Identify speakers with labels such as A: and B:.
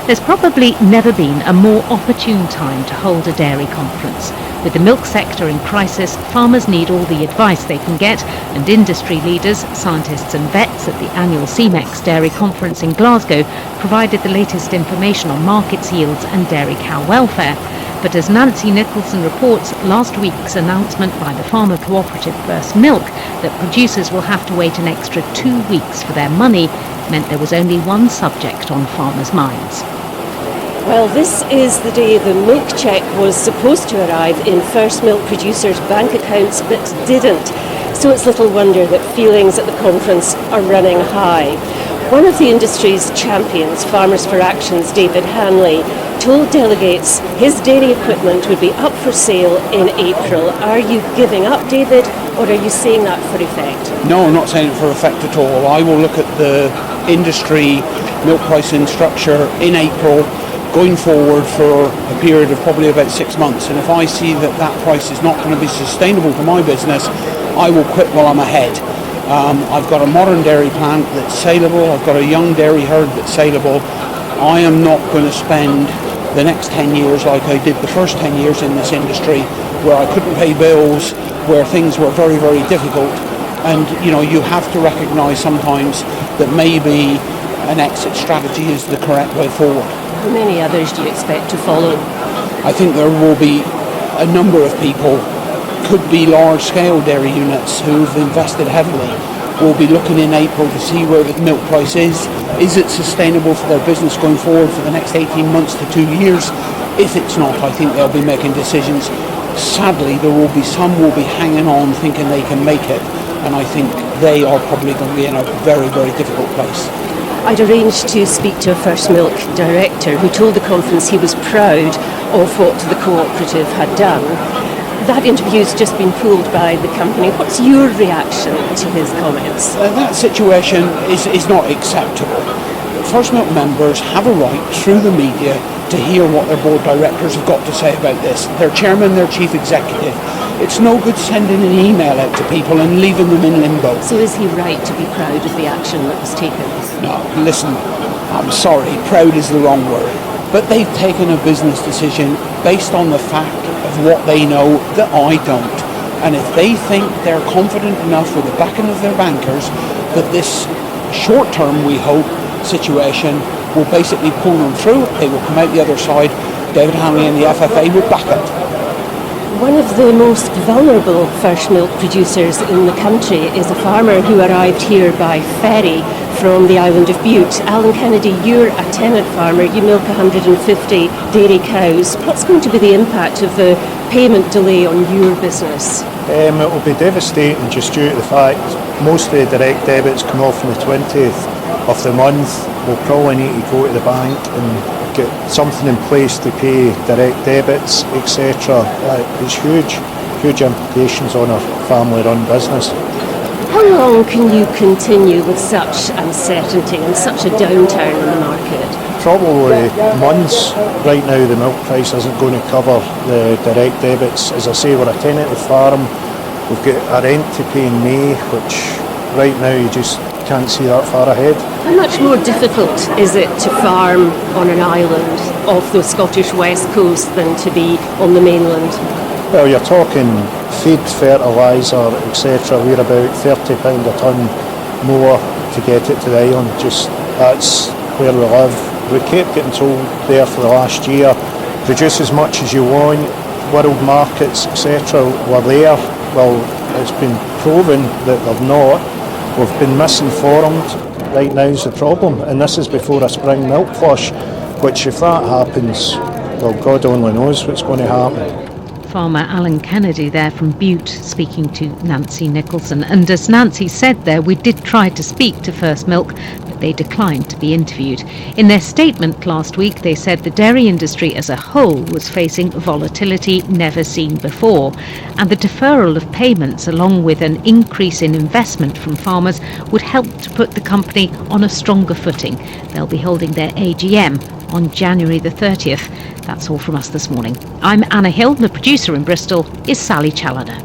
A: There's probably never been a more opportune time to hold a dairy conference. With the milk sector in crisis, farmers need all the advice they can get, and industry leaders, scientists and vets at the annual CMEX Dairy Conference in Glasgow provided the latest information on markets, yields and dairy cow welfare. But as Nancy Nicholson reports, last week's announcement by the farmer cooperative First Milk that producers will have to wait an extra 2 weeks for their money meant there was only one subject on farmers' minds.
B: Well, this is the day the milk cheque was supposed to arrive in First Milk producers' bank accounts but didn't. So it's little wonder that feelings at the conference are running high. One of the industry's champions, Farmers for Action's David Hanley, told delegates his dairy equipment would be up for sale in April. Are you giving up, David, or are you saying that for effect?
C: No, I'm not saying it for effect at all. I will look at the industry milk pricing structure in April going forward for a period of probably about 6 months, and if I see that that price is not going to be sustainable for my business, I will quit while I'm ahead. I've got a modern dairy plant that's saleable, I've got a young dairy herd that's saleable. I am not going to spend the next 10 years like I did the first 10 years in this industry, where I couldn't pay bills, where things were very, very difficult. And you have to recognise sometimes that maybe an exit strategy is the correct way forward.
B: How many others do you expect to follow?
C: I think there will be a number of people, could be large-scale dairy units who've invested heavily, will be looking in April to see where the milk price is. Is it sustainable for their business going forward for the next 18 months to 2 years? If it's not, I think they'll be making decisions. Sadly, there will be some will be hanging on thinking they can make it, and I think they are probably going to be in a very, very difficult place.
B: I'd arranged to speak to a First Milk director who told the conference he was proud of what the cooperative had done. That interview's just been pulled by the company. What's your reaction to his comments?
C: That situation is not acceptable. First Milk members have a right through the media to hear what their board directors have got to say about this. Their chairman, their chief executive. It's no good sending an email out to people and leaving them in limbo.
B: So is he right to be proud of the action that was taken?
C: No, listen, I'm sorry, proud is the wrong word. But they've taken a business decision based on the fact of what they know that I don't. And if they think they're confident enough with the backing of their bankers that this short-term, we hope, situation will basically pull them through, they will come out the other side, David Hanley and the FFA will back it.
B: One of the most vulnerable First Milk producers in the country is a farmer who arrived here by ferry from the island of Bute. Allam Kennedy, you're a tenant farmer, you milk 150 dairy cows. What's going to be the impact of the payment delay on your business?
D: It will be devastating just due to the fact most of the direct debits come off on the 20th of the month. We'll probably need to go to the bank and get something in place to pay direct debits, etc. It's huge implications on a family-run business.
B: How long can you continue with such uncertainty and such a downturn in the market?
D: Probably months. Right now the milk price isn't going to cover the direct debits. As I say, we're a tenanted farm. We've got a rent to pay in May, which right now you just can't see that far ahead.
B: How much more difficult is it to farm on an island off the Scottish west coast than to be on the mainland?
D: Well, you're talking feed, fertiliser, etc. We're about £30 a tonne more to get it to the island. Just that's where we live. We kept getting told there for the last year, produce as much as you want, world markets, etc. were there. Well, it's been proven that they're not. We've been misinformed. Right now is the problem, and this is before a spring milk flush, which if that happens, well, God only knows what's going to happen.
A: Farmer Allam Kennedy there from Bute speaking to Nancy Nicholson. And as Nancy said there, we did try to speak to First Milk, but they declined to be interviewed. In their statement last week, they said the dairy industry as a whole was facing volatility never seen before, and the deferral of payments along with an increase in investment from farmers would help to put the company on a stronger footing. They'll be holding their AGM on January the 30th. That's all from us this morning. I'm Anna Hill. The producer in Bristol is Sally Challoner.